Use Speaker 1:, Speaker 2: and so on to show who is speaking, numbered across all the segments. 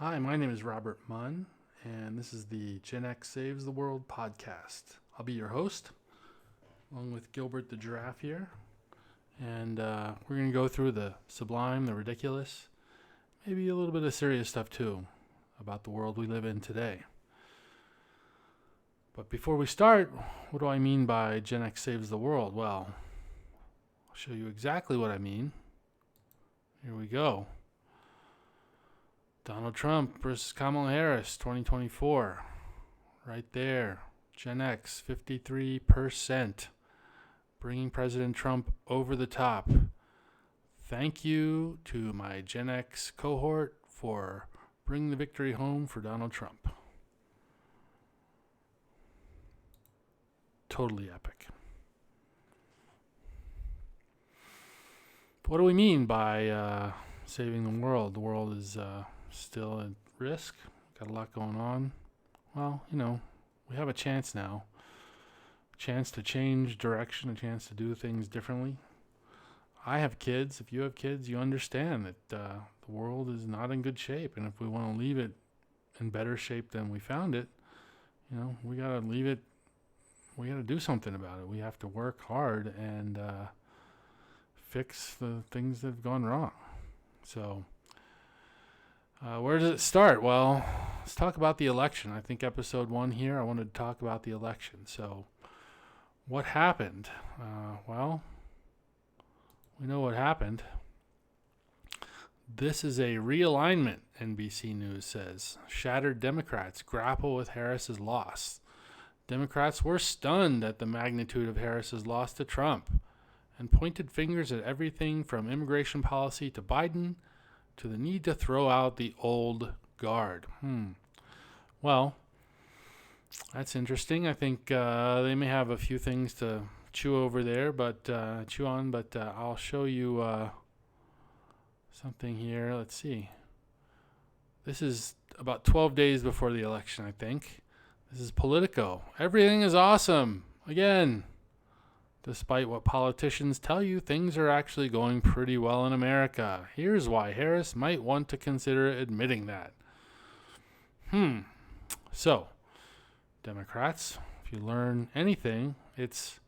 Speaker 1: Hi, my name is Robert Munn, and this is the Gen X Saves the World podcast. I'll be your host, along with Gilbert the Giraffe here, and we're going to go through the sublime, the ridiculous, maybe a little bit of serious stuff too, about the world we live in today. But before we start, what do I mean by Gen X Saves the World? Well, I'll show you exactly what I mean. Here we go. Donald Trump versus Kamala Harris, 2024. Right there. Gen X, 53%. Bringing President Trump over the top. Thank you to my Gen X cohort for bringing the victory home for Donald Trump. Totally epic. But what do we mean by saving the world? The world is still at risk. Got a lot going on. Well, we have a chance now. A chance to change direction, a chance to do things differently. I have kids. If you have kids, you understand that the world is not in good shape. And if we want to leave it in better shape than we found it, we got to leave it. We got to do something about it. We have to work hard and fix the things that have gone wrong. So, where does it start? Well, let's talk about the election. I think episode 1 here, I wanted to talk about the election. So, what happened? Well, we know what happened. This is a realignment, NBC News says. Shattered Democrats grapple with Harris's loss. Democrats were stunned at the magnitude of Harris's loss to Trump and pointed fingers at everything from immigration policy to Biden to the need to throw out the old guard. Well, that's interesting. I think they may have a few things to chew over there, but I'll show you something here. Let's see. This is about 12 days before the election, I think. This is Politico. Everything is awesome. Again, despite what politicians tell you, things are actually going pretty well in America. Here's why Harris might want to consider admitting that. So, Democrats, if you learn anything, it's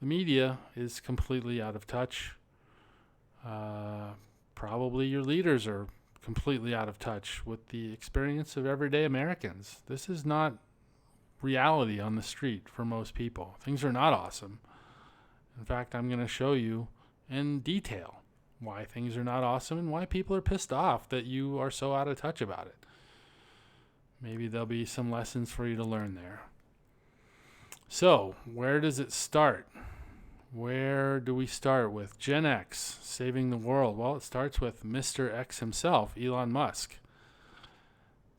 Speaker 1: the media is completely out of touch. Probably your leaders are completely out of touch with the experience of everyday Americans. This is not reality on the street for most people. Things are not awesome. In fact, I'm going to show you in detail why things are not awesome and why people are pissed off that you are so out of touch about it. Maybe there'll be some lessons for you to learn there. So, where does it start? Where do we start with Gen X saving the world? Well, it starts with Mr. X himself, Elon Musk.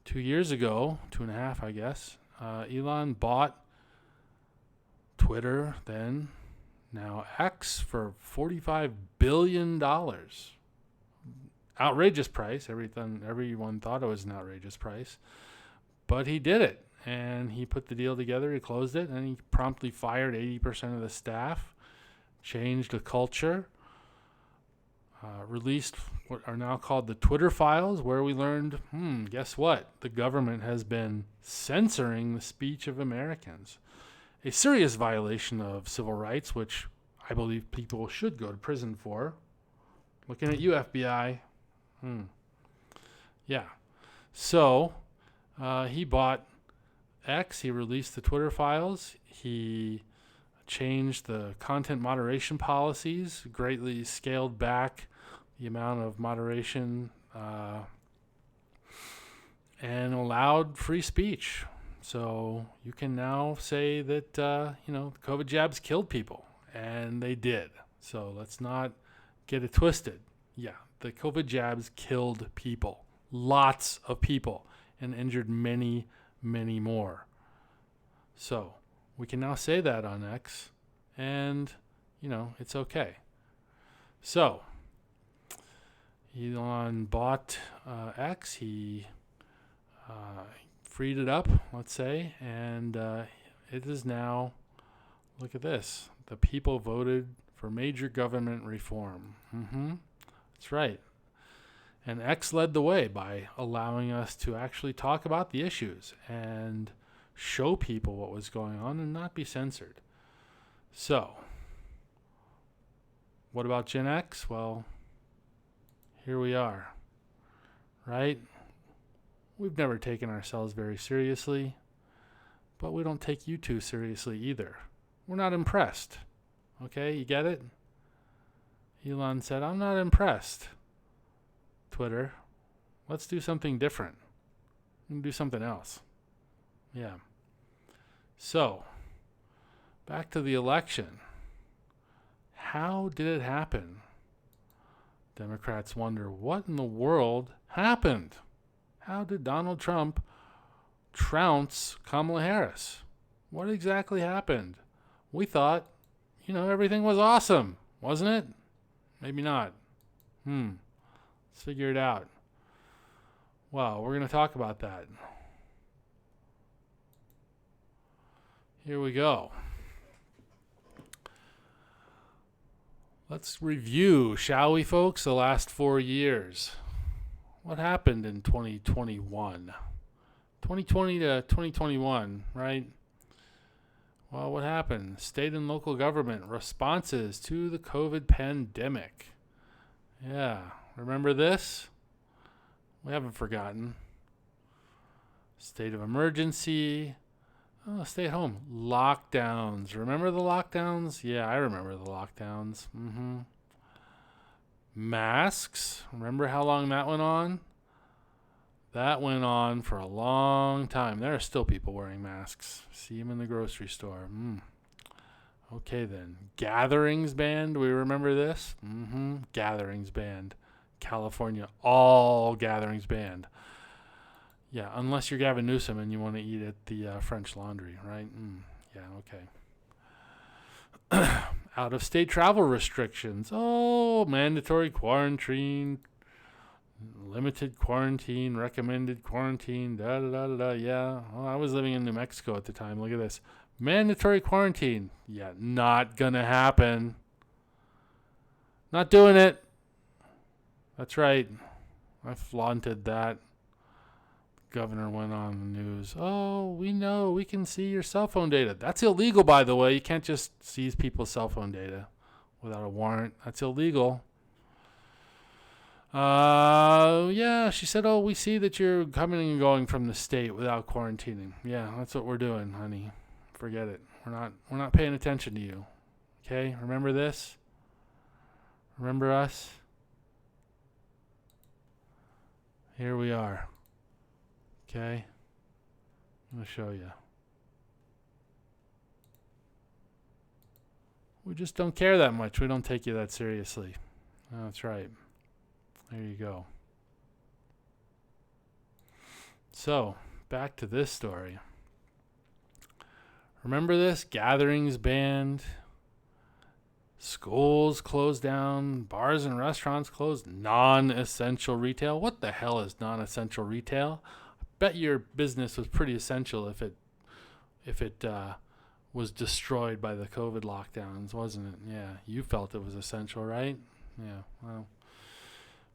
Speaker 1: 2 years ago, 2.5, I guess, Elon bought Twitter then, now X, for $45 billion. Outrageous price. Everyone thought it was an outrageous price. But he did it. And he put the deal together. He closed it. And he promptly fired 80% of the staff. Changed the culture. Released what are now called the Twitter files, where we learned, guess what? The government has been censoring the speech of Americans. A serious violation of civil rights, which I believe people should go to prison for. Looking at you, FBI. Yeah. So, he bought X. He released the Twitter files. He changed the content moderation policies, greatly scaled back the amount of moderation, and allowed free speech. So you can now say that, the COVID jabs killed people, and they did. So let's not get it twisted. Yeah, the COVID jabs killed people, lots of people, and injured many, many more. So we can now say that on X, and, it's okay. So Elon bought X. He freed it up, let's say, and it is now, look at this, the people voted for major government reform. That's right. And X led the way by allowing us to actually talk about the issues and show people what was going on and not be censored. So, what about Gen X? Well, here we are, right? We've never taken ourselves very seriously, but we don't take you too seriously either. We're not impressed. Okay, you get it? Elon said, I'm not impressed. Twitter, let's do something different. We can do something else. Yeah. So, back to the election. How did it happen? Democrats wonder, what in the world happened? How did Donald Trump trounce Kamala Harris? What exactly happened? We thought, everything was awesome, wasn't it? Maybe not. Let's figure it out. Well, we're going to talk about that. Here we go. Let's review, shall we, folks, the last 4 years. What happened in 2021? 2020 to 2021, right? Well, what happened? State and local government responses to the COVID pandemic. Yeah, remember this? We haven't forgotten. State of emergency. Oh, stay at home. Lockdowns. Remember the lockdowns? Yeah, I remember the lockdowns. Masks. Remember how long that went on? That went on for a long time. There are still people wearing masks. See them in the grocery store. Okay then. Gatherings banned. We remember this? Gatherings banned. California, all gatherings banned. Yeah, unless you're Gavin Newsom and you want to eat at the French Laundry, right? Yeah, okay. Out-of-state travel restrictions. Oh, mandatory quarantine, limited quarantine, recommended quarantine, da-da-da-da-da, yeah. Oh, I was living in New Mexico at the time. Look at this. Mandatory quarantine. Yeah, not going to happen. Not doing it. That's right. I flaunted that. Governor went on the news. Oh, we know. We can see your cell phone data. That's illegal, by the way. You can't just seize people's cell phone data without a warrant. That's illegal. Yeah, she said, oh, we see that you're coming and going from the state without quarantining. Yeah, that's what we're doing, honey. Forget it. We're not paying attention to you. Okay? Remember this? Remember us? Here we are. Okay? I'm going to show you. We just don't care that much. We don't take you that seriously. That's right. There you go. So, back to this story. Remember this? Gatherings banned. Schools closed down. Bars and restaurants closed. Non-essential retail. What the hell is non-essential retail? I bet your business was pretty essential if it was destroyed by the COVID lockdowns, wasn't it? Yeah, you felt it was essential, right? Yeah, well,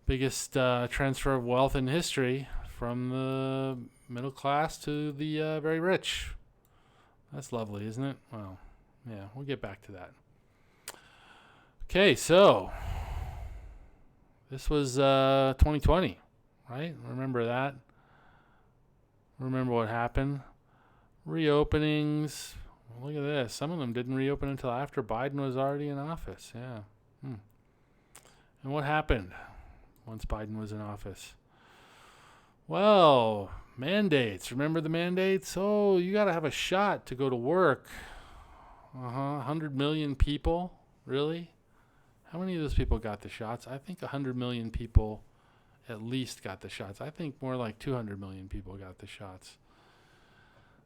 Speaker 1: biggest transfer of wealth in history from the middle class to the very rich. That's lovely, isn't it? Well, yeah, we'll get back to that. Okay, so this was 2020, right? Remember that? Remember what happened? Reopenings. Look at this. Some of them didn't reopen until after Biden was already in office. Yeah. And what happened once Biden was in office? Well, mandates. Remember the mandates? Oh, you got to have a shot to go to work. 100 million people? Really? How many of those people got the shots? I think 100 million people at least got the shots. I think more like 200 million people got the shots.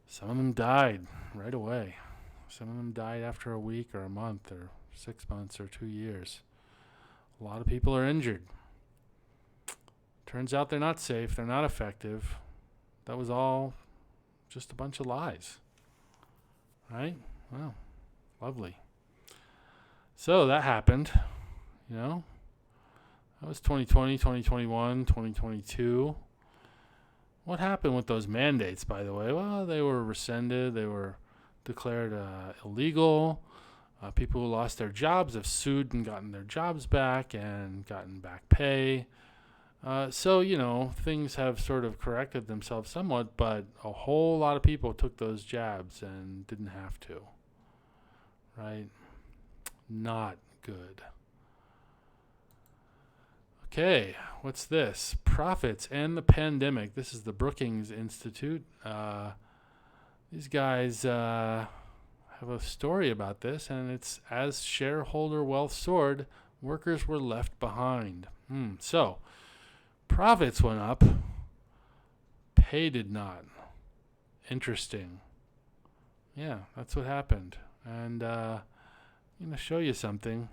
Speaker 1: Some of them died right away. Some of them died after a week or a month or 6 months or 2 years. A lot of people are injured. Turns out they're not safe. They're not effective. That was all just a bunch of lies. Right? Wow. Lovely. So that happened, That was 2020, 2021, 2022. What happened with those mandates, by the way? Well, they were rescinded. They were declared illegal. People who lost their jobs have sued and gotten their jobs back and gotten back pay. So, things have sort of corrected themselves somewhat, but a whole lot of people took those jabs and didn't have to. Right? Not good. Okay, what's this? Profits and the pandemic. This is the Brookings Institute. These guys have a story about this, and it's as shareholder wealth soared, workers were left behind. So, profits went up, pay did not. Interesting. Yeah, that's what happened. And I'm going to show you something.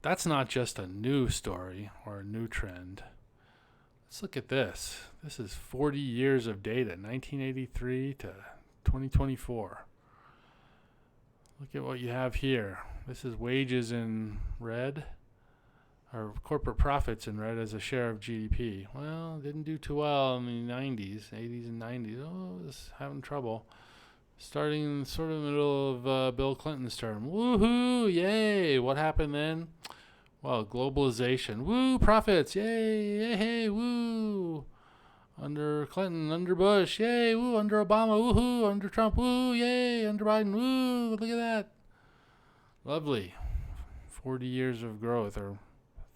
Speaker 1: That's not just a new story or a new trend. Let's look at this. This is 40 years of data, 1983 to 2024. Look at what you have here. This is wages in red, or corporate profits in red as a share of GDP. Well, didn't do too well in the 90s, 80s and 90s. Oh, it was having trouble. Starting in sort of the middle of Bill Clinton's term. Woohoo! Yay! What happened then? Well, globalization. Woo! Profits! Yay! Yay! Woo! Under Clinton, under Bush, yay! Woo! Under Obama, woohoo! Under Trump, woo! Yay! Under Biden, woo! Look at that! Lovely. 40 years of growth, or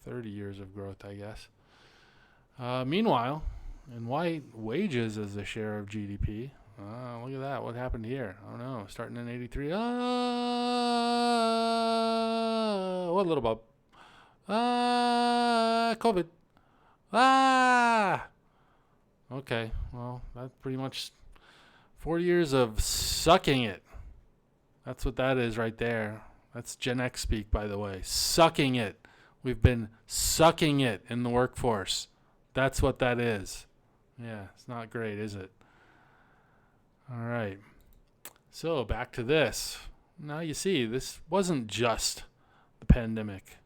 Speaker 1: 30 years of growth, I guess. Meanwhile, in white, wages as a share of GDP. Look at that. What happened here? I don't know. Starting in 83. What little bump? COVID. Okay. Well, that's pretty much 40 years of sucking it. That's what that is right there. That's Gen X speak, by the way. Sucking it. We've been sucking it in the workforce. That's what that is. Yeah, it's not great, is it? All right. So back to this. Now you see, this wasn't just the pandemic.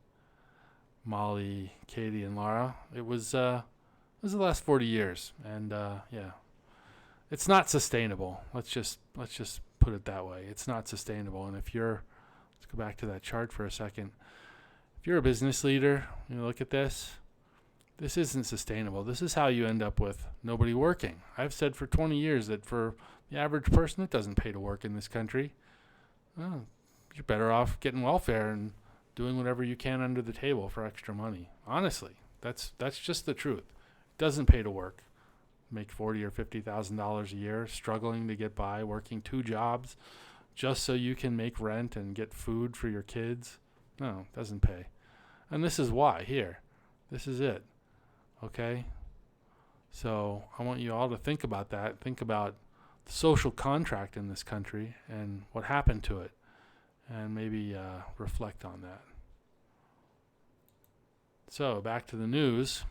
Speaker 1: Molly, Katie, and Laura. It was the last 40 years, and yeah, it's not sustainable. Let's just put it that way. It's not sustainable. And let's go back to that chart for a second. If you're a business leader, you look at this. This isn't sustainable. This is how you end up with nobody working. I've said for 20 years that for the average person, it doesn't pay to work in this country. Well, you're better off getting welfare and doing whatever you can under the table for extra money. Honestly, that's just the truth. It doesn't pay to work. Make $40,000 or $50,000 a year, struggling to get by, working 2 jobs, just so you can make rent and get food for your kids. No, it doesn't pay. And this is why. Here, this is it. Okay? So I want you all to think about that. Think about the social contract in this country and what happened to it, and maybe reflect on that. So back to the news.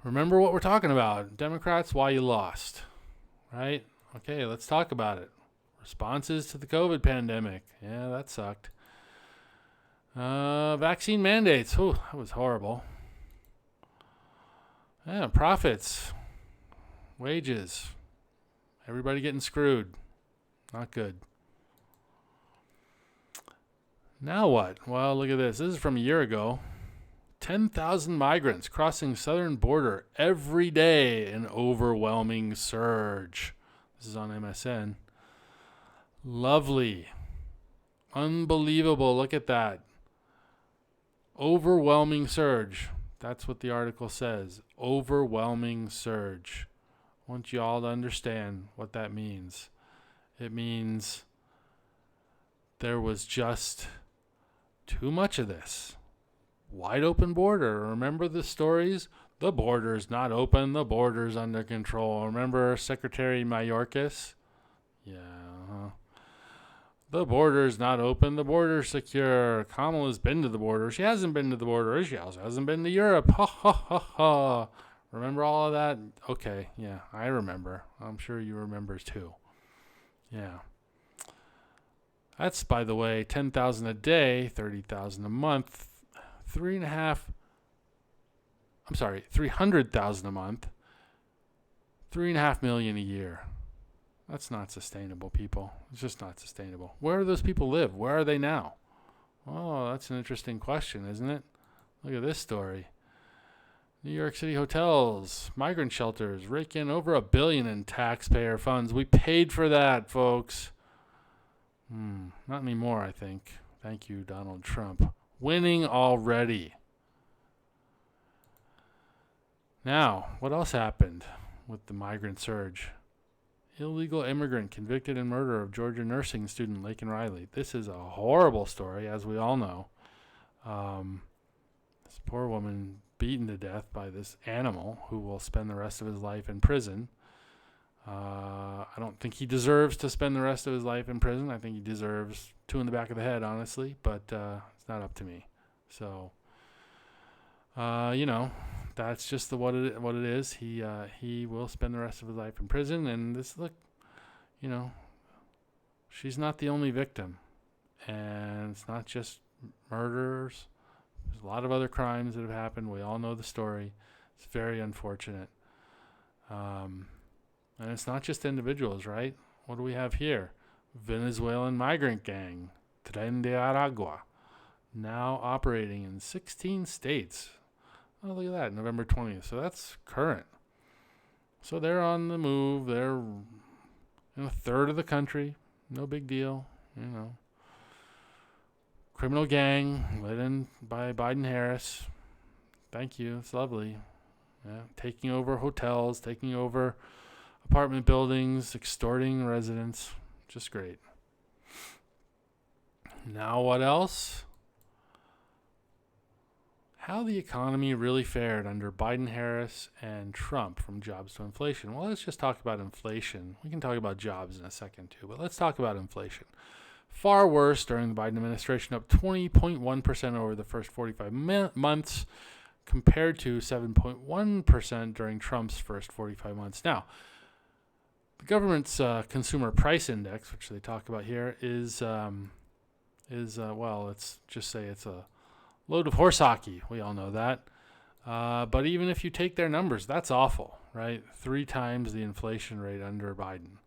Speaker 1: Remember what we're talking about. Democrats, why you lost. Right? Okay, let's talk about it. Responses to the COVID pandemic. Yeah, that sucked. Vaccine mandates. Oh, that was horrible. Yeah, profits. Wages. Everybody getting screwed. Not good. Now what? Well, look at this. This is from a year ago. 10,000 migrants crossing southern border every day. An overwhelming surge. This is on MSN. Lovely. Unbelievable. Look at that. Overwhelming surge. That's what the article says. Overwhelming surge. I want you all to understand what that means. It means there was just too much of this. Wide open border. Remember the stories? The border's not open. The border's under control. Remember Secretary Mayorkas? Yeah. The border's not open. The border's secure. Kamala's been to the border. She hasn't been to the border. She also hasn't been to Europe. Ha ha ha ha. Remember all of that? Okay, yeah, I remember. I'm sure you remember too. Yeah. That's, by the way, 10,000 a day, 30,000 a month, 300,000 a month, 3.5 million a year. That's not sustainable, people. It's just not sustainable. Where do those people live? Where are they now? Oh, that's an interesting question, isn't it? Look at this story. New York City hotels, migrant shelters rake in over $1 billion in taxpayer funds. We paid for that, folks. Not anymore, I think. Thank you, Donald Trump. Winning already. Now, what else happened with the migrant surge? Illegal immigrant convicted in murder of Georgia nursing student Laken Riley. This is a horrible story, as we all know. This poor woman beaten to death by this animal who will spend the rest of his life in prison. I don't think he deserves to spend the rest of his life in prison. I think he deserves 2 in the back of the head, honestly, but it's not up to me. So, that's just what it is. He will spend the rest of his life in prison, and she's not the only victim, and it's not just murderers. There's a lot of other crimes that have happened. We all know the story. It's very unfortunate. And it's not just individuals, right? What do we have here? Venezuelan migrant gang, Tren de Aragua, now operating in 16 states. Oh, look at that, November 20th. So that's current. So they're on the move. They're in a third of the country. No big deal, Criminal gang led in by Biden-Harris. Thank you. It's lovely. Yeah, taking over hotels, taking over apartment buildings, extorting residents. Just great. Now what else? How the economy really fared under Biden, Harris, and Trump from jobs to inflation. Well, let's just talk about inflation. We can talk about jobs in a second too, but let's talk about inflation. Far worse during the Biden administration, up 20.1% over the first 45 months compared to 7.1% during Trump's first 45 months. Now, the government's consumer price index, which they talk about here, is let's just say it's a load of horse hockey. We all know that. But even if you take their numbers, that's awful, right? 3 times the inflation rate under Biden.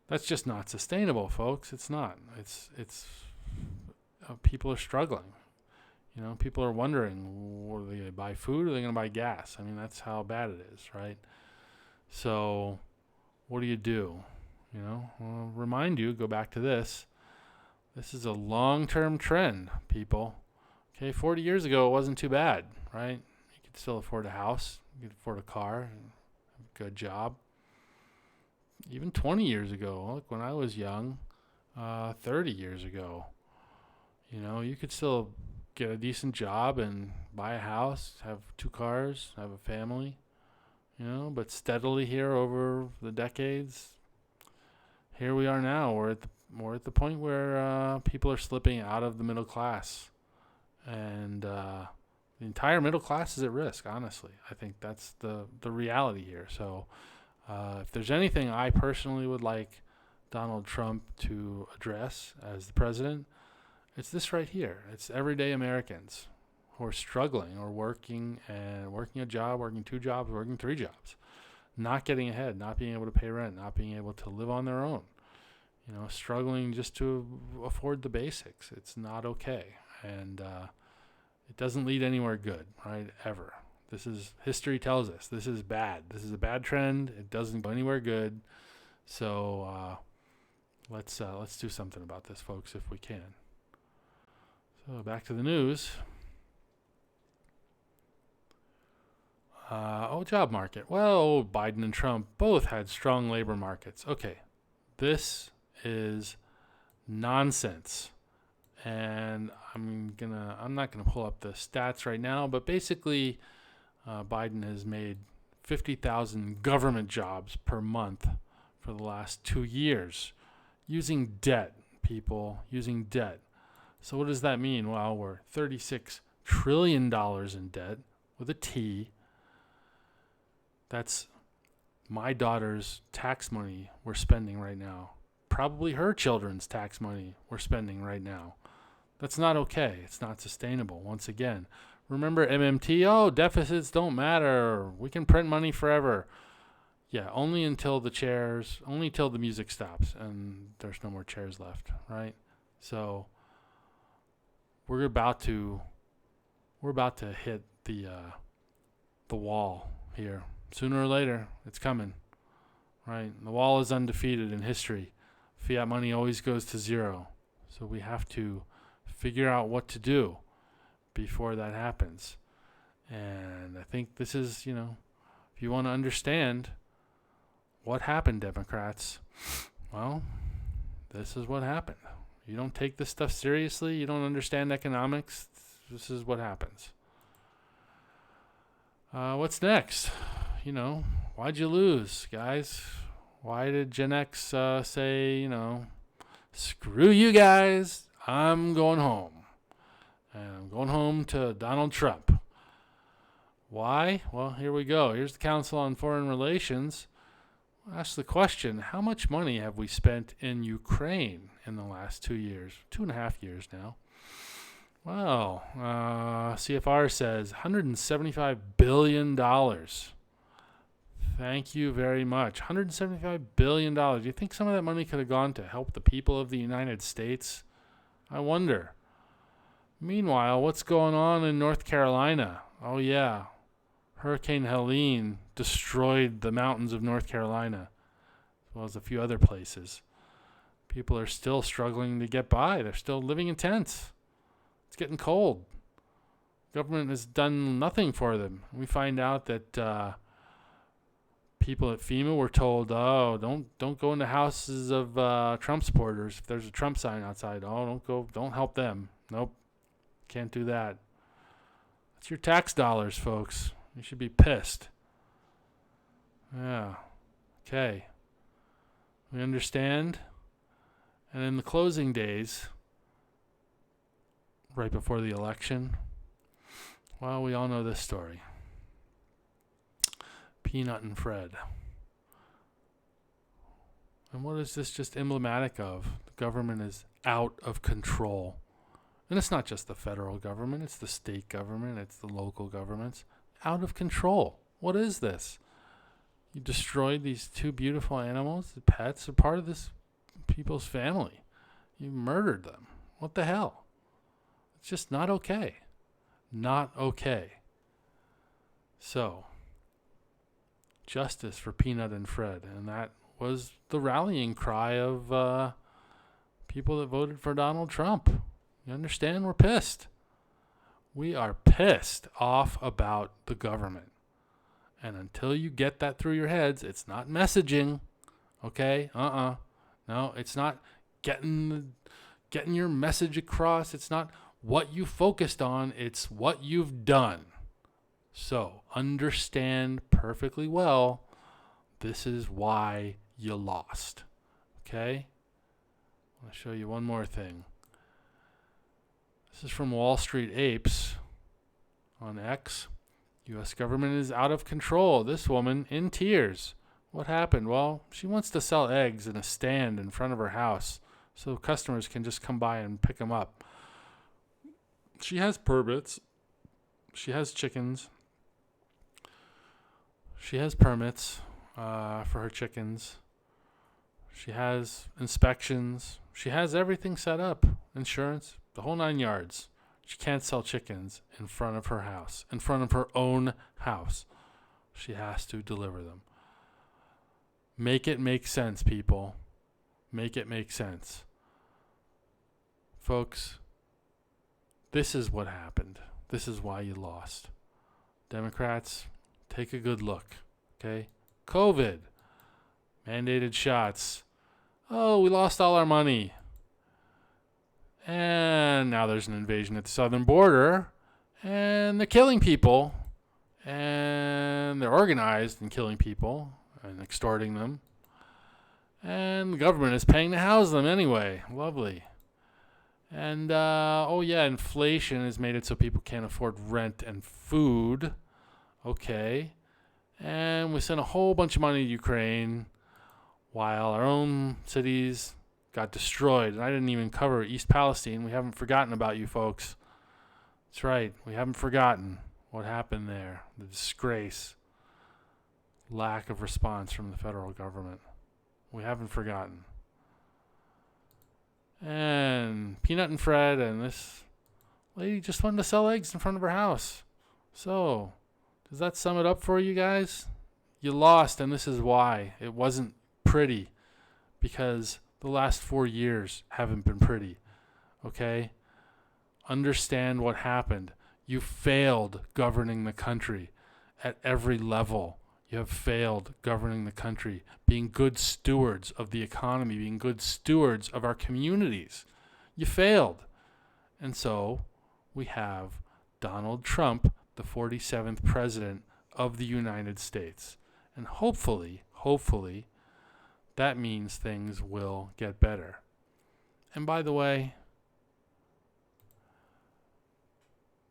Speaker 1: That's just not sustainable, folks. It's not. It's people are struggling. People are wondering, are they going to buy food or are they going to buy gas? I mean, that's how bad it is, right? So what do you do? I'll remind you, go back to this. This is a long-term trend, people. Okay, 40 years ago, it wasn't too bad, right? You could still afford a house. You could afford a car, a good job. Even 20 years ago, look, when I was young, 30 years ago, you could still get a decent job and buy a house, have 2 cars, have a family, but steadily here over the decades, here we are now. We're at the point where people are slipping out of the middle class. And the entire middle class is at risk, honestly. I think that's the reality here. So if there's anything I personally would like Donald Trump to address as the president, it's this right here. It's everyday Americans who are struggling or working a job, working 2 jobs, working 3 jobs, not getting ahead, not being able to pay rent, not being able to live on their own, struggling just to afford the basics. It's not okay. And it doesn't lead anywhere good, right? Ever. History tells us this is bad. This is a bad trend. It doesn't go anywhere good. So let's do something about this, folks, if we can. So back to the news. Job market. Well, Biden and Trump both had strong labor markets. Okay, this is nonsense. And I'm not gonna pull up the stats right now, but basically, Biden has made 50,000 government jobs per month for the last 2 years, using debt. People using debt. So what does that mean? Well, we're $36 trillion in debt with a T. That's my daughter's tax money we're spending right now probably her children's tax money we're spending right now. That's not okay. It's not sustainable. Once again, remember MMT? Oh, deficits don't matter. We can print money forever. Yeah, only until the music stops and there's no more chairs left, right? So we're about to hit the wall here. Sooner or later, it's coming, right? The wall is undefeated in history. Fiat money always goes to zero. So we have to figure out what to do before that happens. And I think this is, if you want to understand what happened, Democrats, well, this is what happened. You don't take this stuff seriously, you don't understand economics, this is what happens. What's next? Why'd you lose, guys? Why did Gen X say, screw you guys, I'm going home. And I'm going home to Donald Trump. Why? Well, here we go. Here's the Council on Foreign Relations. Ask the question, how much money have we spent in Ukraine in the last 2 years? 2.5 years now. Well, CFR says $175 billion. Thank you very much. $175 billion. Do you think some of that money could have gone to help the people of the United States? I wonder. Meanwhile, what's going on in North Carolina? Oh, yeah. Hurricane Helene destroyed the mountains of North Carolina, as well as a few other places. People are still struggling to get by. They're still living in tents. It's getting cold. Government has done nothing for them. We find out that people at FEMA were told, oh, don't go into houses of Trump supporters. If there's a Trump sign outside, don't help them. Nope, can't do that. That's your tax dollars, folks. You should be pissed. Yeah. Okay. We understand. And in the closing days, right before the election, well, we all know this story. Peanut and Fred. And what is this just emblematic of? The government is out of control. And it's not just the federal government, it's the state government, it's the local governments. Out of control. What is this? You destroyed these two beautiful animals. The pets are part of this people's family. You murdered them. What the hell? It's just not okay. Not okay. So, justice for Peanut and Fred. And that was the rallying cry of people that voted for Donald Trump. You understand? We're pissed. We are pissed off about the government. And until you get that through your heads, it's not messaging. Okay? No, it's not getting your message across. It's not what you focused on. It's what you've done. So, understand perfectly well, this is why you lost. Okay? I'll show you one more thing. This is from Wall Street Apes on X. U.S. government is out of control. This woman in tears. What happened? Well, she wants to sell eggs in a stand in front of her house so customers can just come by and pick them up. She has permits. She has chickens. She has permits for her chickens. She has inspections. She has everything set up. Insurance. The whole 9 yards. She can't sell chickens in front of her house, in front of her own house. She has to deliver them. Make it make sense, people. Make it make sense. Folks, this is what happened. This is why you lost. Democrats, take a good look, okay? COVID, mandated shots. Oh, we lost all our money. And now there's an invasion at the southern border, and they're killing people, and they're organized in killing people and extorting them, and the government is paying to house them anyway. Lovely. And, inflation has made it so people can't afford rent and food. Okay. And we sent a whole bunch of money to Ukraine while our own cities got destroyed. And I didn't even cover East Palestine. We haven't forgotten about you folks. That's right. We haven't forgotten what happened there. The disgrace. Lack of response from the federal government. We haven't forgotten. And Peanut and Fred and this lady just wanted to sell eggs in front of her house. So, does that sum it up for you guys? You lost, and this is why. It wasn't pretty because the last 4 years haven't been pretty. Okay? Understand what happened. You failed governing the country at every level. You have failed governing the country, being good stewards of the economy, being good stewards of our communities. You failed. And so we have Donald Trump, the 47th president of the United States. And hopefully, that means things will get better. And by the way,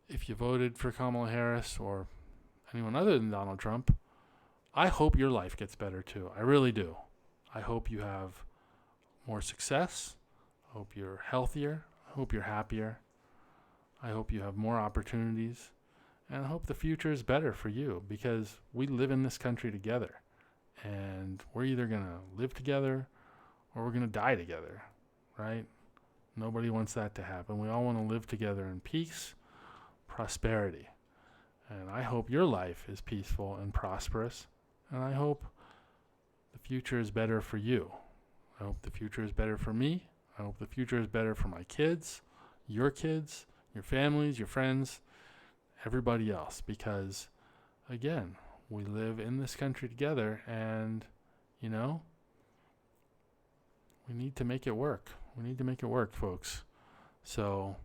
Speaker 1: if you voted for Kamala Harris or anyone other than Donald Trump, I hope your life gets better too. I really do. I hope you have more success. I hope you're healthier. I hope you're happier. I hope you have more opportunities. And I hope the future is better for you because we live in this country together. And we're either going to live together or we're going to die together, right? Nobody wants that to happen. We all want to live together in peace, prosperity. And I hope your life is peaceful and prosperous. And I hope the future is better for you. I hope the future is better for me. I hope the future is better for my kids, your families, your friends, everybody else. Because, again, we live in this country together and, we need to make it work. We need to make it work, folks. So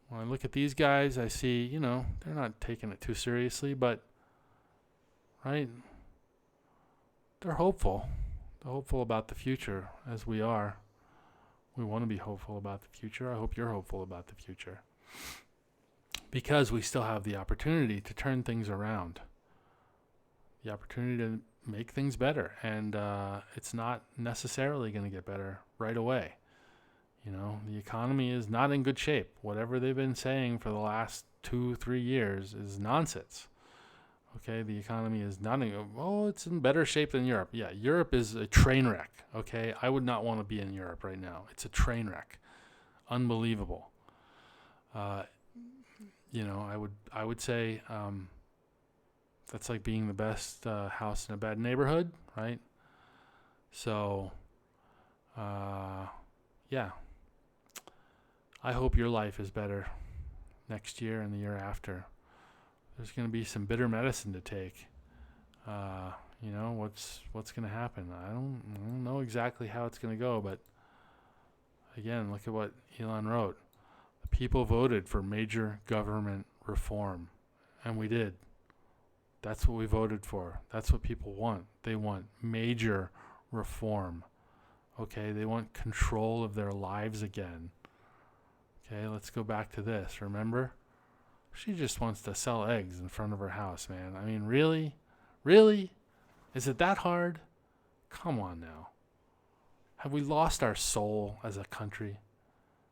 Speaker 1: when I look at these guys, I see, they're not taking it too seriously, but, right, they're hopeful. They're hopeful about the future, as we are. We want to be hopeful about the future. I hope you're hopeful about the future. Because we still have the opportunity to turn things around. The opportunity to make things better. And it's not necessarily going to get better right away. The economy is not in good shape. Whatever they've been saying for the last 2-3 years is nonsense. Okay, the economy is not it's in better shape than Europe. Yeah, Europe is a train wreck. Okay, I would not want to be in Europe right now. It's a train wreck. Unbelievable. I would say that's like being the best house in a bad neighborhood, right? So, yeah. I hope your life is better next year and the year after. There's going to be some bitter medicine to take. What's going to happen? I don't know exactly how it's going to go, but again, look at what Elon wrote. The people voted for major government reform, and we did. That's what we voted for. That's what people want. They want major reform. Okay, they want control of their lives again. Okay, let's go back to this. Remember? She just wants to sell eggs in front of her house, man. I mean, really? Really? Is it that hard? Come on now. Have we lost our soul as a country?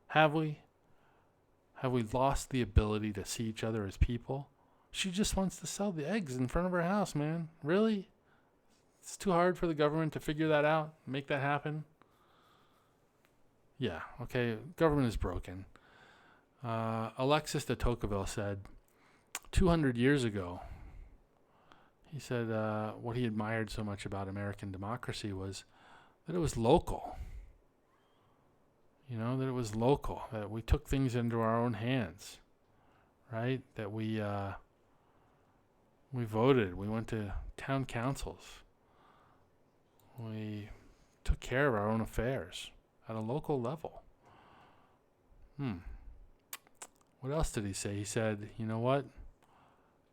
Speaker 1: Have we? Have we lost the ability to see each other as people? She just wants to sell the eggs in front of her house, man. Really? It's too hard for the government to figure that out, make that happen? Yeah, okay, government is broken. Alexis de Tocqueville said 200 years ago, he said what he admired so much about American democracy was that it was local. That it was local, that we took things into our own hands, right? That we voted, we went to town councils, we took care of our own affairs at a local level. What else did he say? He said, you know what?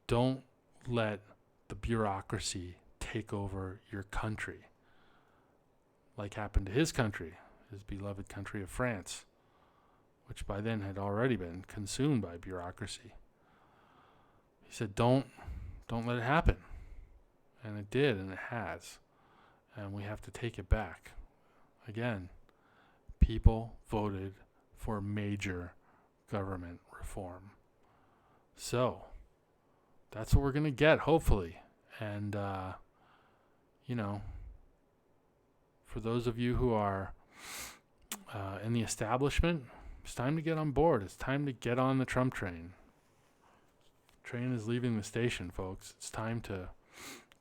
Speaker 1: Don't let the bureaucracy take over your country. Like happened to his country, his beloved country of France, which by then had already been consumed by bureaucracy. He said, don't let it happen. And it did, and it has. And we have to take it back. again, people voted for major government reform. So that's what we're going to get, hopefully. And, for those of you who are in the establishment, it's time to get on board. It's time to get on the Trump train. Train is leaving the station, folks. It's time to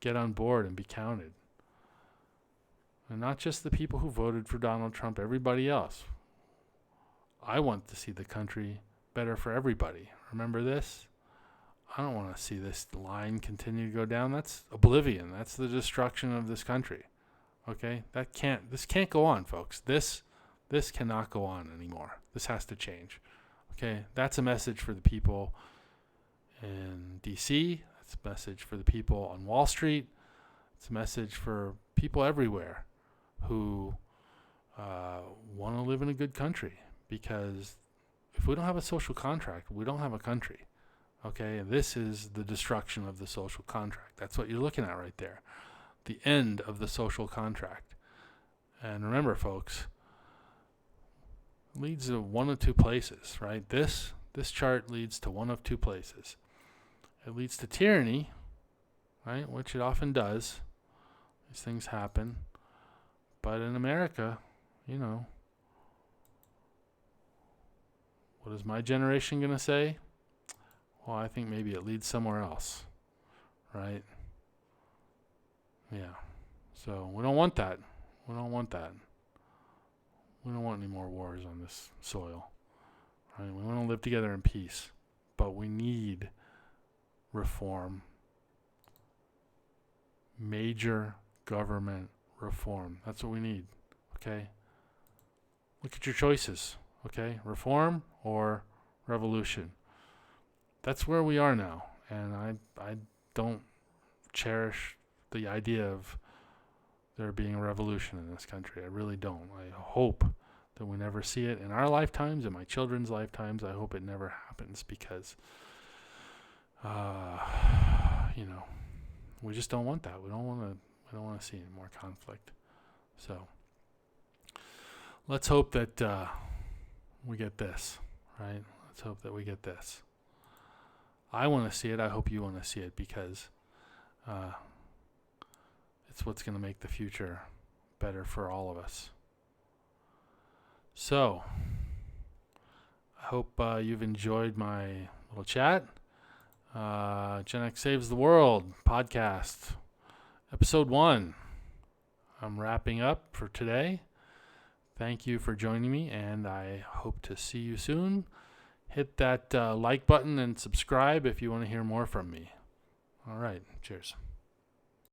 Speaker 1: get on board and be counted. And not just the people who voted for Donald Trump, everybody else. I want to see the country better for everybody. Remember this? I don't want to see this line continue to go down. That's oblivion. That's the destruction of this country. Okay? This can't go on, folks. This cannot go on anymore. This has to change. Okay? That's a message for the people in DC. That's a message for the people on Wall Street. It's a message for people everywhere who want to live in a good country. Because if we don't have a social contract, we don't have a country. Okay? And this is the destruction of the social contract. That's what you're looking at right there. The end of the social contract. And remember, folks, it leads to one of two places, right? This chart leads to one of two places. It leads to tyranny, right? Which it often does. These things happen. But in America, what is my generation going to say? Well, I think maybe it leads somewhere else, right? Yeah. So we don't want that. We don't want that. We don't want any more wars on this soil, right? We want to live together in peace, but we need reform. Major government reform. That's what we need, okay? Look at your choices, okay? Reform or revolution. That's where we are now, and I don't cherish the idea of there being a revolution in this country. I really don't. I hope that we never see it in our lifetimes, in my children's lifetimes. I hope it never happens because, we just don't want that. We don't want to see any more conflict. So let's hope that we get this, right? Let's hope that we get this. I want to see it. I hope you want to see it because it's what's going to make the future better for all of us. So I hope you've enjoyed my little chat. Gen X Saves the World podcast, episode 1. I'm wrapping up for today. Thank you for joining me, and I hope to see you soon. Hit that like button and subscribe if you want to hear more from me. All right. Cheers.